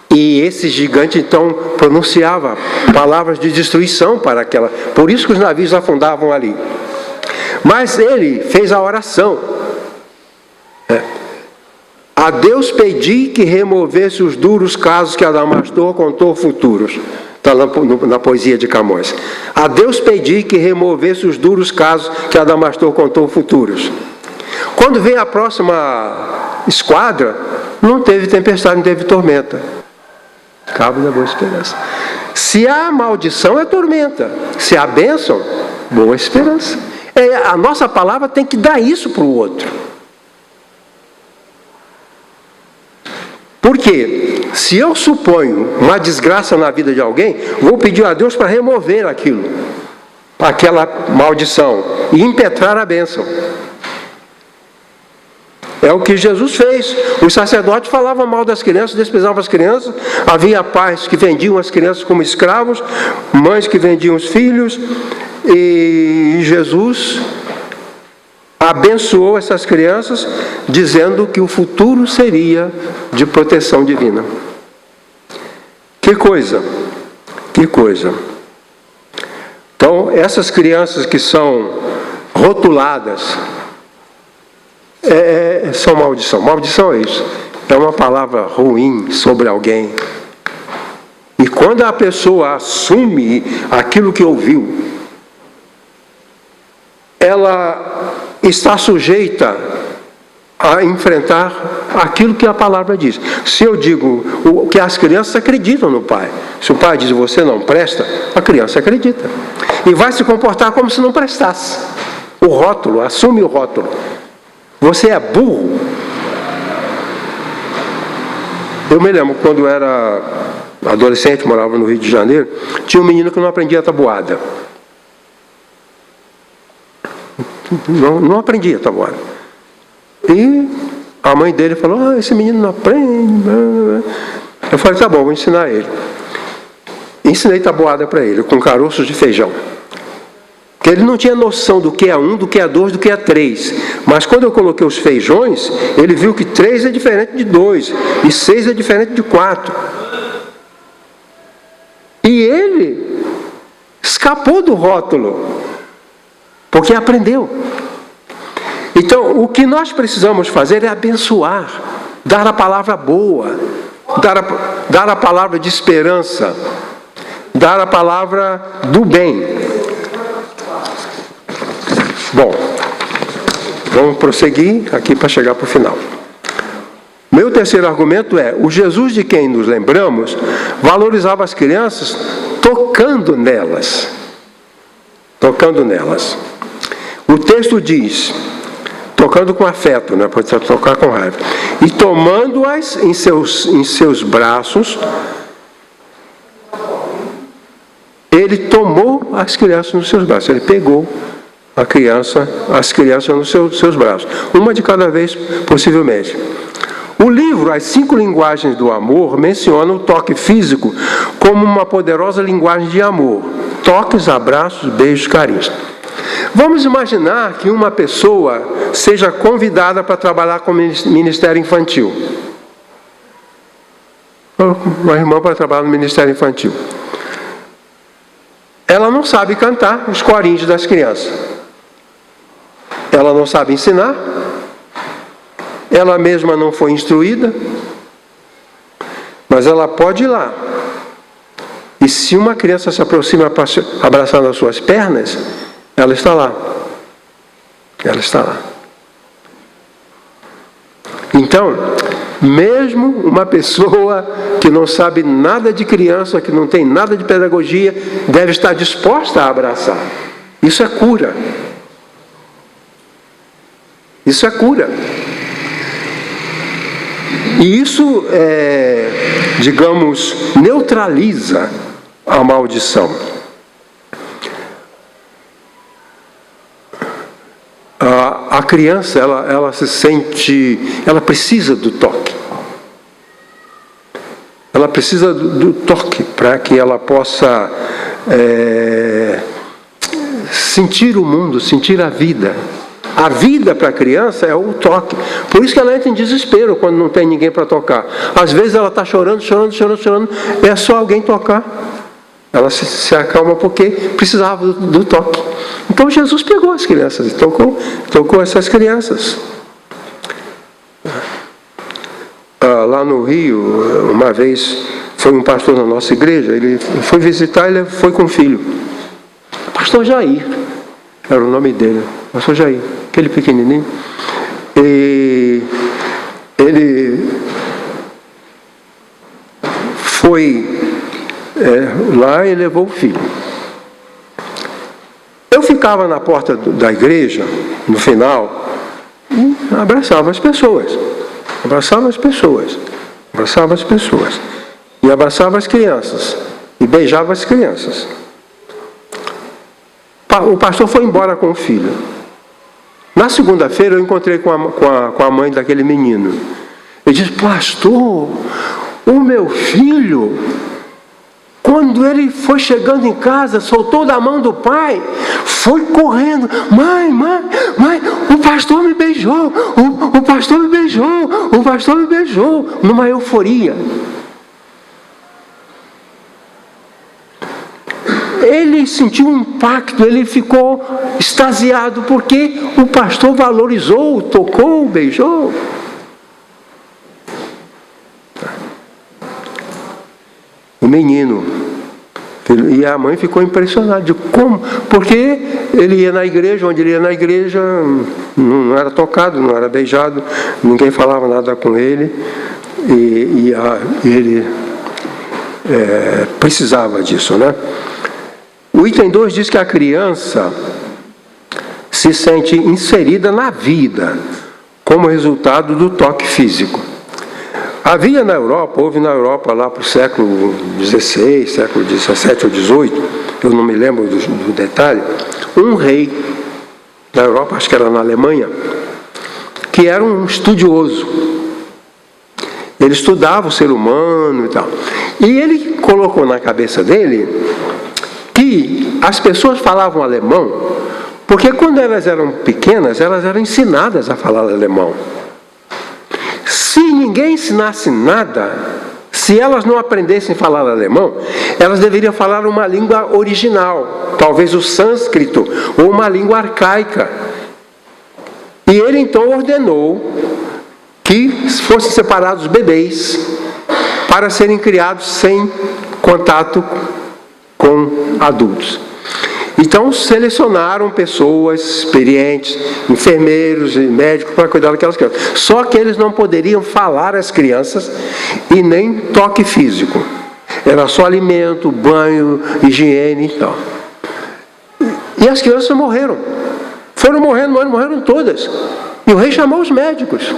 e esse gigante então pronunciava palavras de destruição para aquela. Por isso que os navios afundavam ali. Mas ele fez a oração. A Deus pedi que removesse os duros casos que Adamastor contou futuros. Está na poesia de Camões. A Deus pedi que removesse os duros casos que Adamastor contou futuros. Quando vem a próxima esquadra, não teve tempestade, não teve tormenta. Cabo da boa esperança. Se há maldição, é tormenta. Se há bênção, boa esperança. A nossa palavra tem que dar isso para o outro. Por quê? Se eu suponho uma desgraça na vida de alguém, vou pedir a Deus para remover aquilo, aquela maldição, e impetrar a bênção. É o que Jesus fez. Os sacerdotes falavam mal das crianças, desprezavam as crianças. Havia pais que vendiam as crianças como escravos, mães que vendiam os filhos, e Jesus abençoou essas crianças, dizendo que o futuro seria de proteção divina. Que coisa! Que coisa! Então, essas crianças que são rotuladas, são maldição. Maldição é isso. É uma palavra ruim sobre alguém. E quando a pessoa assume aquilo que ouviu, ela está sujeita a enfrentar aquilo que a palavra diz. Se eu digo o que as crianças acreditam no pai, se o pai diz você não presta, a criança acredita e vai se comportar como se não prestasse. O rótulo, assume o rótulo. Você é burro. Eu me lembro quando eu era adolescente, morava no Rio de Janeiro, tinha um menino que não aprendia tabuada. Não aprendia tabuada. E a mãe dele falou, esse menino não aprende. Eu falei, tá bom, vou ensinar ele. Ensinei tabuada para ele, com caroços de feijão. Porque ele não tinha noção do que é 1, do que é 2, do que é 3. Mas quando eu coloquei os feijões, ele viu que 3 é diferente de 2, e 6 é diferente de 4. E ele escapou do rótulo, porque aprendeu. Então, o que nós precisamos fazer é abençoar, dar a palavra boa, dar a palavra de esperança, dar a palavra do bem. Bom, vamos prosseguir aqui para chegar para o final. Meu terceiro argumento é, o Jesus de quem nos lembramos valorizava as crianças tocando nelas. Tocando nelas. O texto diz, tocando com afeto, né? Pode tocar com raiva. E tomando-as em seus braços, ele tomou as crianças nos seus braços. Ele pegou as crianças nos seus braços. Uma de cada vez, possivelmente. O livro, As 5 Linguagens do Amor, menciona o toque físico como uma poderosa linguagem de amor. Toques, abraços, beijos, carinhos. Vamos imaginar que uma pessoa seja convidada para trabalhar com ministério infantil. Uma irmã para trabalhar no ministério infantil. Ela não sabe cantar os corinhos das crianças. Ela não sabe ensinar. Ela mesma não foi instruída. Mas ela pode ir lá. E se uma criança se aproxima abraçando as suas pernas, ela está lá. Ela está lá. Então, mesmo uma pessoa que não sabe nada de criança, que não tem nada de pedagogia, deve estar disposta a abraçar. Isso é cura. Isso é cura. E isso, digamos, neutraliza a maldição. A criança, ela se sente, ela precisa do toque. Ela precisa do toque para que ela possa sentir o mundo, sentir a vida. A vida para a criança é o toque. Por isso que ela entra em desespero quando não tem ninguém para tocar. Às vezes ela está chorando, é só alguém tocar. Ela se acalma porque precisava do toque. Então Jesus pegou as crianças e tocou essas lá no Rio, uma vez, foi um pastor na nossa igreja, ele foi visitar, ele foi com o filho. Pastor Jair, era o nome dele, pastor Jair, aquele pequenininho. E ele foi lá e levou o filho. Eu ficava na porta da igreja, no final, e abraçava as pessoas. E abraçava as crianças. E beijava as crianças. O pastor foi embora com o filho. Na segunda-feira eu encontrei com a mãe daquele menino. Ele disse, pastor, o meu filho, quando ele foi chegando em casa, soltou da mão do pai, foi correndo, mãe, o pastor me beijou, o pastor me beijou, numa euforia. Ele sentiu um impacto, ele ficou extasiado, porque o pastor valorizou, tocou, beijou. O menino E a mãe ficou impressionada de como, porque ele ia na igreja, onde ele ia na igreja, não era tocado, não era beijado, ninguém falava nada com ele, e ele precisava disso, né? O item 2 diz que a criança se sente inserida na vida, como resultado do toque físico. Havia na Europa, houve na Europa lá para o século XVI, século XVII ou XVIII, eu não me lembro do detalhe, um rei da Europa, acho que era na Alemanha, que era um estudioso. Ele estudava o ser humano e tal. E ele colocou na cabeça dele que as pessoas falavam alemão, porque quando elas eram pequenas, elas eram ensinadas a falar alemão. Se ninguém ensinasse nada, se elas não aprendessem a falar alemão, elas deveriam falar uma língua original, talvez o sânscrito, ou uma língua arcaica. E ele então ordenou que fossem separados os bebês para serem criados sem contato com adultos. Então selecionaram pessoas experientes, enfermeiros e médicos para cuidar daquelas crianças. Só que eles não poderiam falar às crianças e nem toque físico. Era só alimento, banho, higiene e tal. E as crianças morreram. Foram morrendo, morreram todas. E o rei chamou os médicos.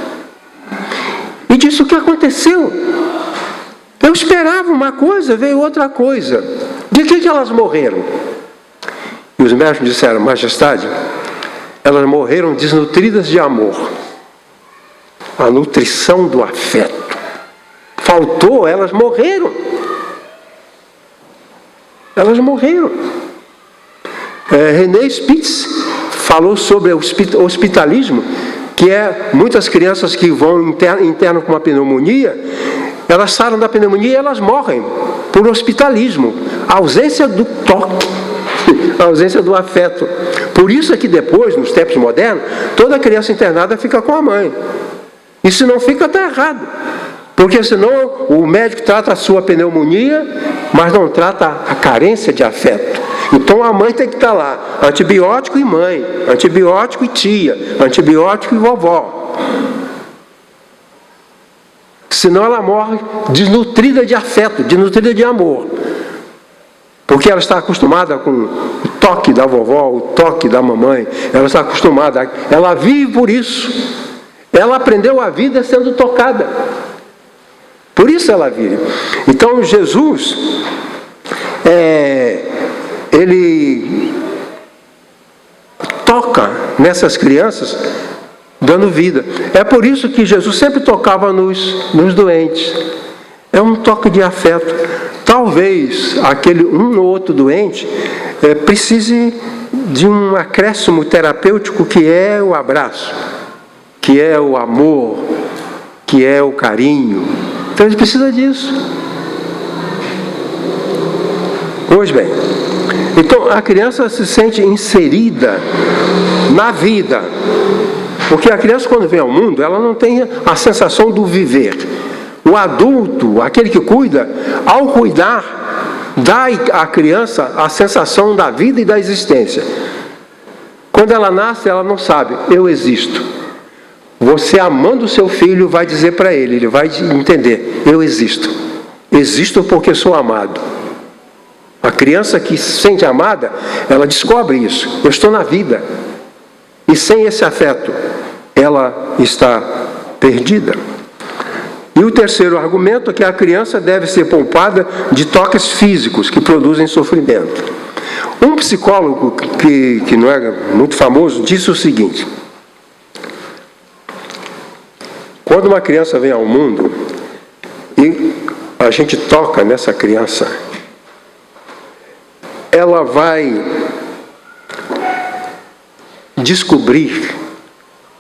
E disse: o que aconteceu? Eu esperava uma coisa, veio outra coisa. De que elas morreram? E os médicos disseram: majestade, elas morreram desnutridas de amor. A nutrição do afeto. Faltou, elas morreram. Elas morreram. René Spitz falou sobre o hospitalismo, que é muitas crianças que vão interno com uma pneumonia, elas saram da pneumonia e elas morrem por hospitalismo. A ausência do toque. A ausência do afeto. Por isso é que depois, nos tempos modernos, toda criança internada fica com a mãe. E se não fica, está errado. Porque senão o médico trata a sua pneumonia, mas não trata a carência de afeto. Então a mãe tem que estar lá, antibiótico e mãe, antibiótico e tia, antibiótico e vovó. Senão ela morre desnutrida de afeto, desnutrida de amor. Porque ela está acostumada com o toque da vovó, o toque da mamãe. Ela está acostumada, ela vive por isso. Ela aprendeu a vida sendo tocada. Por isso ela vive. Então Jesus, ele toca nessas crianças, dando vida. É por isso que Jesus sempre tocava nos doentes. É um toque de afeto. Talvez aquele um ou outro doente precise de um acréscimo terapêutico, que é o abraço, que é o amor, que é o carinho. Então ele precisa disso. Pois bem, então a criança se sente inserida na vida, porque a criança, quando vem ao mundo, ela não tem a sensação do viver. O adulto, aquele que cuida, ao cuidar, dá à criança a sensação da vida e da existência. Quando ela nasce, ela não sabe: eu existo. Você, amando o seu filho, vai dizer para ele vai entender: eu existo. Existo porque sou amado. A criança que se sente amada, ela descobre isso: eu estou na vida. E sem esse afeto, ela está perdida. E o terceiro argumento é que a criança deve ser poupada de toques físicos que produzem sofrimento. Um psicólogo que não é muito famoso disse o seguinte: quando uma criança vem ao mundo e a gente toca nessa criança, ela vai descobrir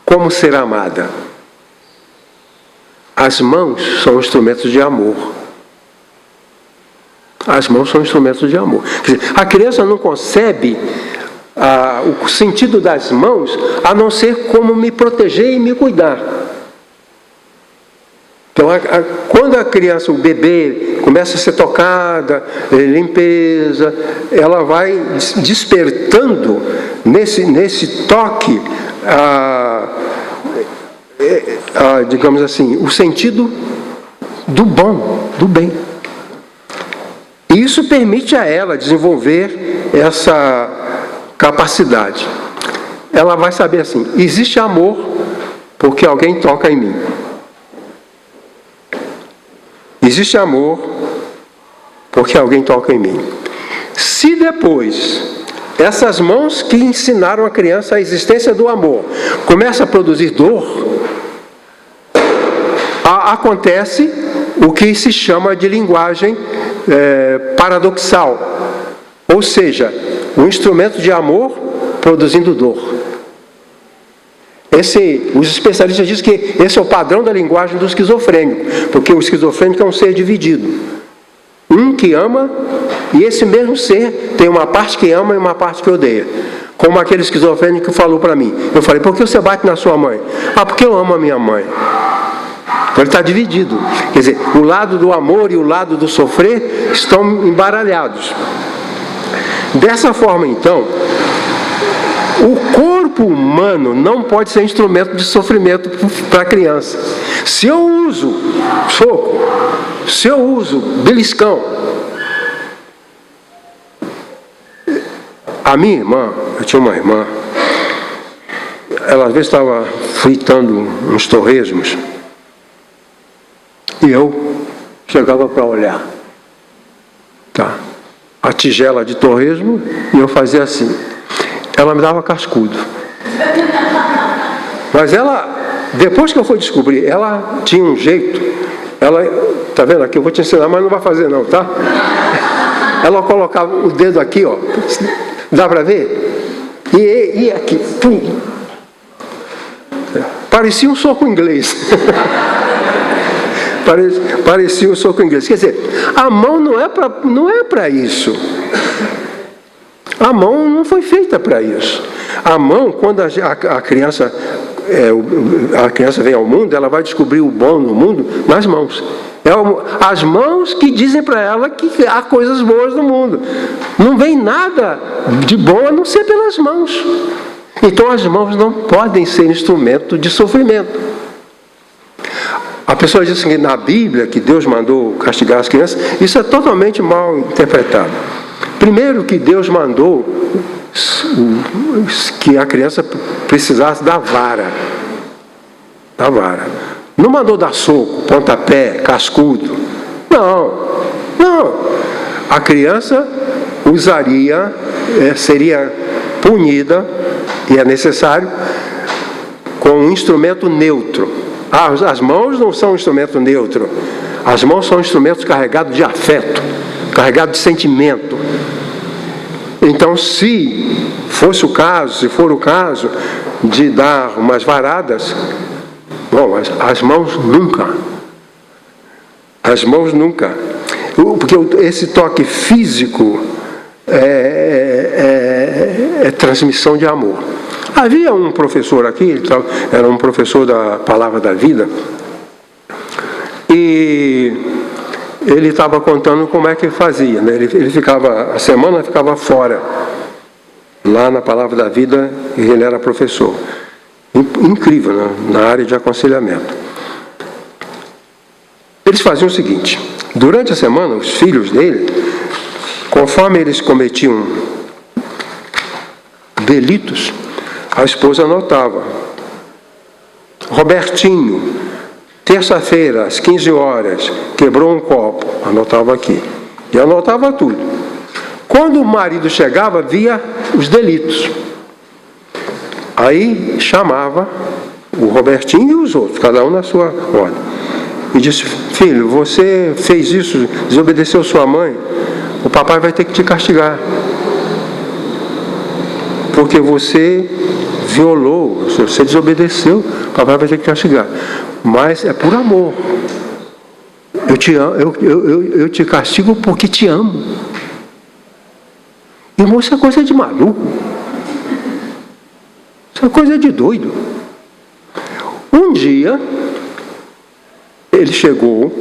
como ser amada. As mãos são instrumentos de amor. As mãos são instrumentos de amor. Quer dizer, a criança não concebe o sentido das mãos a não ser como me proteger e me cuidar. Então, quando a criança, o bebê, começa a ser tocada, limpeza, ela vai despertando nesse toque, digamos assim, o sentido do bom, do bem. E isso permite a ela desenvolver essa capacidade. Ela vai saber assim, existe amor porque alguém toca em mim. Existe amor porque alguém toca em mim. Se depois essas mãos que ensinaram a criança a existência do amor começam a produzir dor, acontece o que se chama de linguagem paradoxal. Ou seja, o instrumento de amor produzindo dor. Os especialistas dizem que esse é o padrão da linguagem do esquizofrênico, porque o esquizofrênico é um ser dividido. Um que ama, e esse mesmo ser tem uma parte que ama e uma parte que odeia. Como aquele esquizofrênico que falou para mim. Eu falei, por que você bate na sua mãe? Porque eu amo a minha mãe. Então ele está dividido. Quer dizer, o lado do amor e o lado do sofrer estão embaralhados. Dessa forma, então, o corpo humano não pode ser instrumento de sofrimento para a criança. Se eu uso soco, se eu uso beliscão, a minha irmã, eu tinha uma irmã, ela às vezes estava fritando uns torresmos, e eu chegava para olhar, tá? A tigela de torresmo, e eu fazia assim. Ela me dava cascudo. Mas ela, depois que eu fui descobrir, ela tinha um jeito. Ela, tá vendo aqui? Eu vou te ensinar, mas não vai fazer não, tá? Ela colocava o dedo aqui, ó. Dá para ver? E aqui. Pum. Parecia um soco inglês. Parecia um soco inglês. Quer dizer, a mão não é para isso. A mão não foi feita para isso. A mão, quando a criança vem ao mundo, ela vai descobrir o bom no mundo nas mãos. As mãos que dizem para ela que há coisas boas no mundo. Não vem nada de bom a não ser pelas mãos. Então as mãos não podem ser instrumento de sofrimento. A pessoa diz que na Bíblia que Deus mandou castigar as crianças, isso é totalmente mal interpretado. Primeiro que Deus mandou que a criança precisasse da vara. Da vara. Não mandou dar soco, pontapé, cascudo. Não. A criança seria punida, e é necessário, com um instrumento neutro. As mãos não são um instrumento neutro. As mãos são instrumentos carregados de afeto, carregados de sentimento. Então, se for o caso de dar umas varadas, bom, as mãos nunca. As mãos nunca. Porque esse toque físico é transmissão de amor. Havia um professor aqui, era um professor da Palavra da Vida, e ele estava contando como é que fazia, né? Ele ficava, a semana ficava fora, lá na Palavra da Vida, e ele era professor. Incrível, né? Na área de aconselhamento. Eles faziam o seguinte: durante a semana, os filhos dele, conforme eles cometiam delitos, a esposa anotava. Robertinho, terça-feira, às 15 horas, quebrou um copo. Anotava aqui. E anotava tudo. Quando o marido chegava, via os delitos. Aí chamava o Robertinho e os outros, cada um na sua ordem. E disse: filho, você fez isso, desobedeceu sua mãe, o papai vai ter que te castigar. Porque você violou, você desobedeceu, o papai vai ter que castigar. Mas é por amor. Eu te amo, eu te castigo porque te amo. Irmão, isso é coisa de maluco. Isso é coisa de doido. Um dia, ele chegou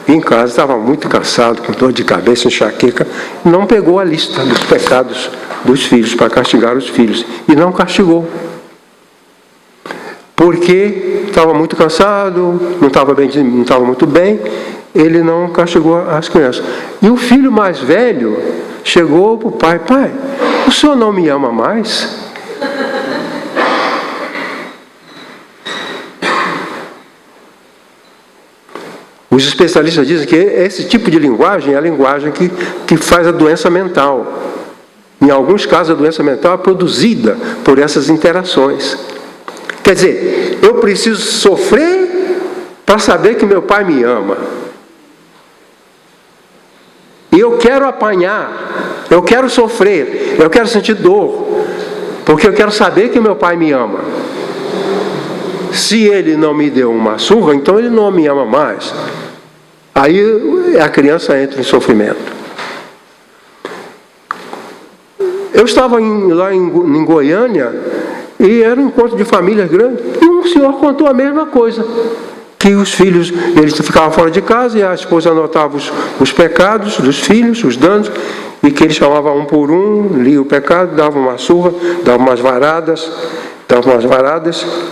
em casa, estava muito cansado, com dor de cabeça, enxaqueca, não pegou a lista dos pecados dos filhos para castigar os filhos, e não castigou. Porque estava muito cansado, não estava muito bem, ele não castigou as crianças. E o filho mais velho chegou para o pai: pai, o senhor não me ama mais? Os especialistas dizem que esse tipo de linguagem é a linguagem que faz a doença mental. Em alguns casos, a doença mental é produzida por essas interações. Quer dizer, eu preciso sofrer para saber que meu pai me ama. E eu quero apanhar, eu quero sofrer, eu quero sentir dor, porque eu quero saber que meu pai me ama. Se ele não me deu uma surra, então ele não me ama mais. Aí a criança entra em sofrimento. Eu estava lá em Goiânia, e era um encontro de famílias grande, e um senhor contou a mesma coisa, que os filhos, eles ficavam fora de casa, e a esposa anotava os pecados dos filhos, os danos, e que ele chamava um por um, lia o pecado, dava uma surra, dava umas varadas,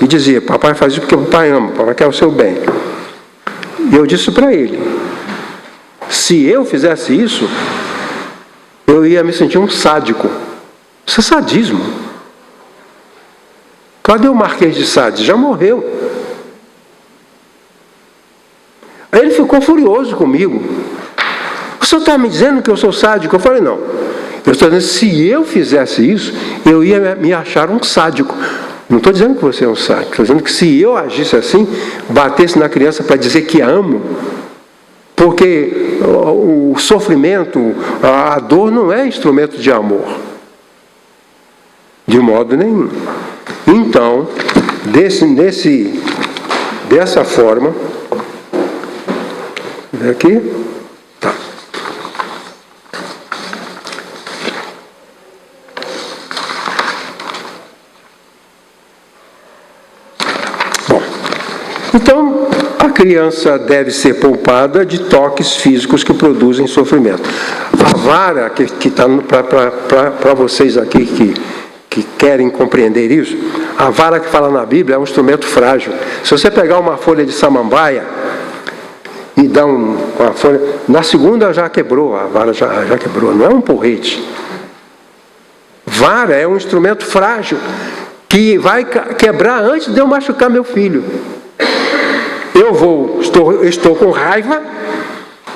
e dizia: papai faz isso porque o papai ama, papai quer o seu bem. E eu disse para ele: se eu fizesse isso, eu ia me sentir um sádico. Isso é sadismo. Cadê o Marquês de Sade? Já morreu. Aí ele ficou furioso comigo. O senhor está me dizendo que eu sou sádico? Eu falei: não. Eu estou dizendo que se eu fizesse isso, eu ia me achar um sádico. Não estou dizendo que você é um sádico. Estou dizendo que se eu agisse assim, batesse na criança para dizer que amo, porque o sofrimento, a dor não é instrumento de amor. De modo nenhum. Então, dessa forma, aqui, tá. Bom, então a criança deve ser poupada de toques físicos que produzem sofrimento. A vara que está para vocês aqui que querem compreender isso, a vara que fala na Bíblia é um instrumento frágil. Se você pegar uma folha de samambaia e dar uma folha, na segunda já quebrou, a vara já quebrou, não é um porrete. Vara é um instrumento frágil que vai quebrar antes de eu machucar meu filho. Estou com raiva,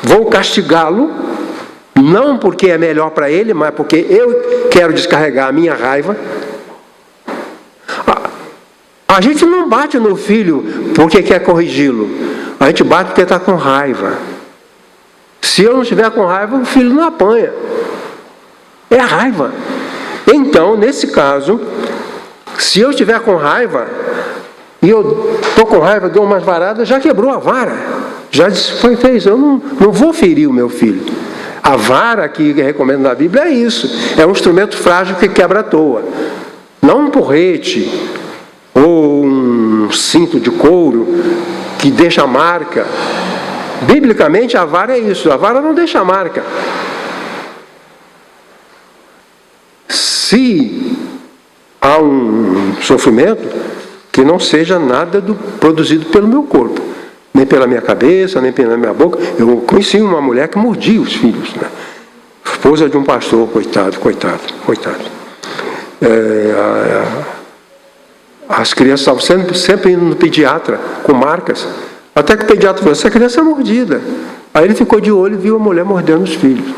vou castigá-lo, não porque é melhor para ele, mas porque eu quero descarregar a minha raiva. A gente não bate no filho porque quer corrigi-lo. A gente bate porque está com raiva. Se eu não estiver com raiva, o filho não apanha. É a raiva. Então, nesse caso, se eu estiver com raiva, e eu estou com raiva, dou umas varadas, já quebrou a vara. Já fez, eu não vou ferir o meu filho. A vara que recomenda na Bíblia é isso. É um instrumento frágil que quebra à toa. Não um porrete ou um cinto de couro que deixa marca. Biblicamente a vara é isso. A vara não deixa marca. Se há um sofrimento, que não seja nada produzido pelo meu corpo. Nem pela minha cabeça, nem pela minha boca. Eu conheci uma mulher que mordia os filhos, né? Esposa de um pastor, coitado. As crianças estavam sempre indo no pediatra, com marcas. Até que o pediatra falou: essa criança é mordida. Aí ele ficou de olho e viu a mulher mordendo os filhos.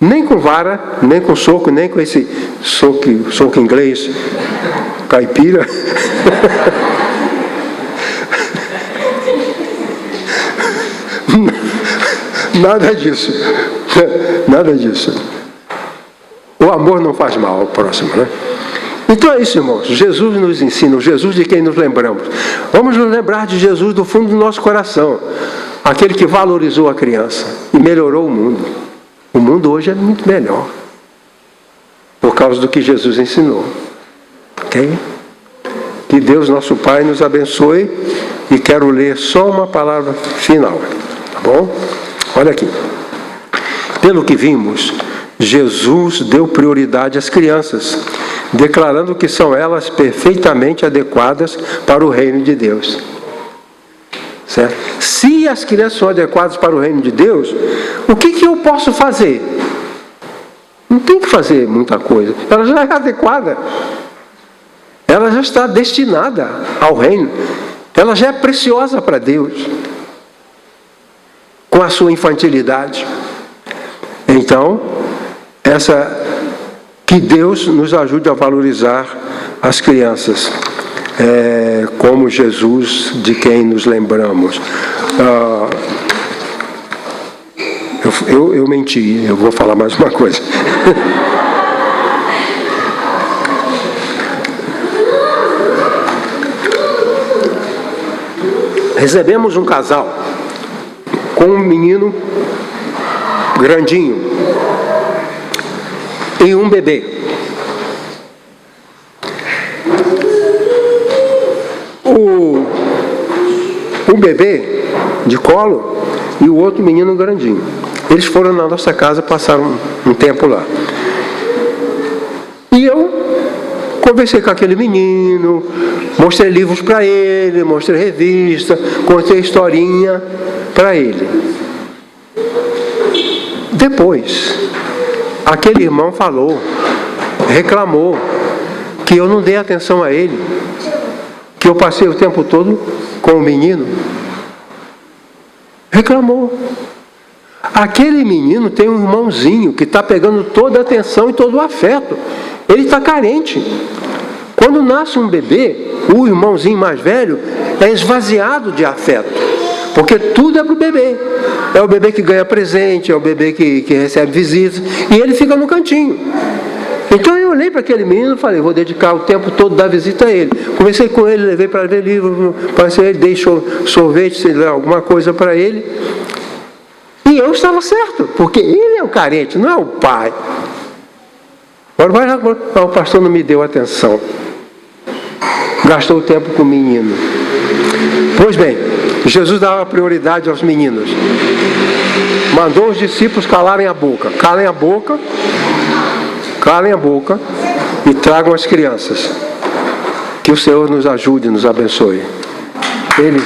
Nem com vara, nem com soco, nem com esse soco inglês, caipira. Nada disso. Nada disso. O amor não faz mal ao próximo, né? Então é isso, irmãos. Jesus nos ensina, o Jesus de quem nos lembramos. Vamos nos lembrar de Jesus do fundo do nosso coração. Aquele que valorizou a criança e melhorou o mundo. O mundo hoje é muito melhor. Por causa do que Jesus ensinou. Ok? Que Deus, nosso Pai, nos abençoe. E quero ler só uma palavra final. bom? Olha aqui. Pelo que vimos, Jesus deu prioridade às crianças, declarando que são elas perfeitamente adequadas para o reino de Deus. Certo? Se as crianças são adequadas para o reino de Deus, o que eu posso fazer? Não tem que fazer muita coisa. Ela já é adequada. Ela já está destinada ao reino. Ela já é preciosa para Deus, com a sua infantilidade. Então, que Deus nos ajude a valorizar as crianças, como Jesus, de quem nos lembramos. Eu menti, eu vou falar mais uma coisa. Recebemos um casal com um menino grandinho e um bebê. O bebê de colo e o outro menino grandinho. Eles foram na nossa casa, passaram um tempo lá. E eu conversei com aquele menino, mostrei livros para ele, mostrei revista, contei historinha para ele. Depois, aquele irmão reclamou que eu não dei atenção a ele, que eu passei o tempo todo com o menino. Reclamou. Aquele menino tem um irmãozinho que está pegando toda a atenção e todo o afeto. Ele está carente. Quando nasce um bebê, o irmãozinho mais velho é esvaziado de afeto, porque tudo é para o bebê. É o bebê que ganha presente, é o bebê que recebe visitas, e ele fica no cantinho. Então eu olhei para aquele menino e falei, vou dedicar o tempo todo da visita a ele. Conversei com ele, levei para ver livro, passei ele, dei sorvete, sei lá, alguma coisa para ele. E eu estava certo, porque ele é o carente, não é o pai. Agora o pastor não me deu atenção. Gastou o tempo com o menino. Pois bem, Jesus dava prioridade aos meninos. Mandou os discípulos calarem a boca. Calem a boca e tragam as crianças. Que o Senhor nos ajude, nos abençoe. Ele...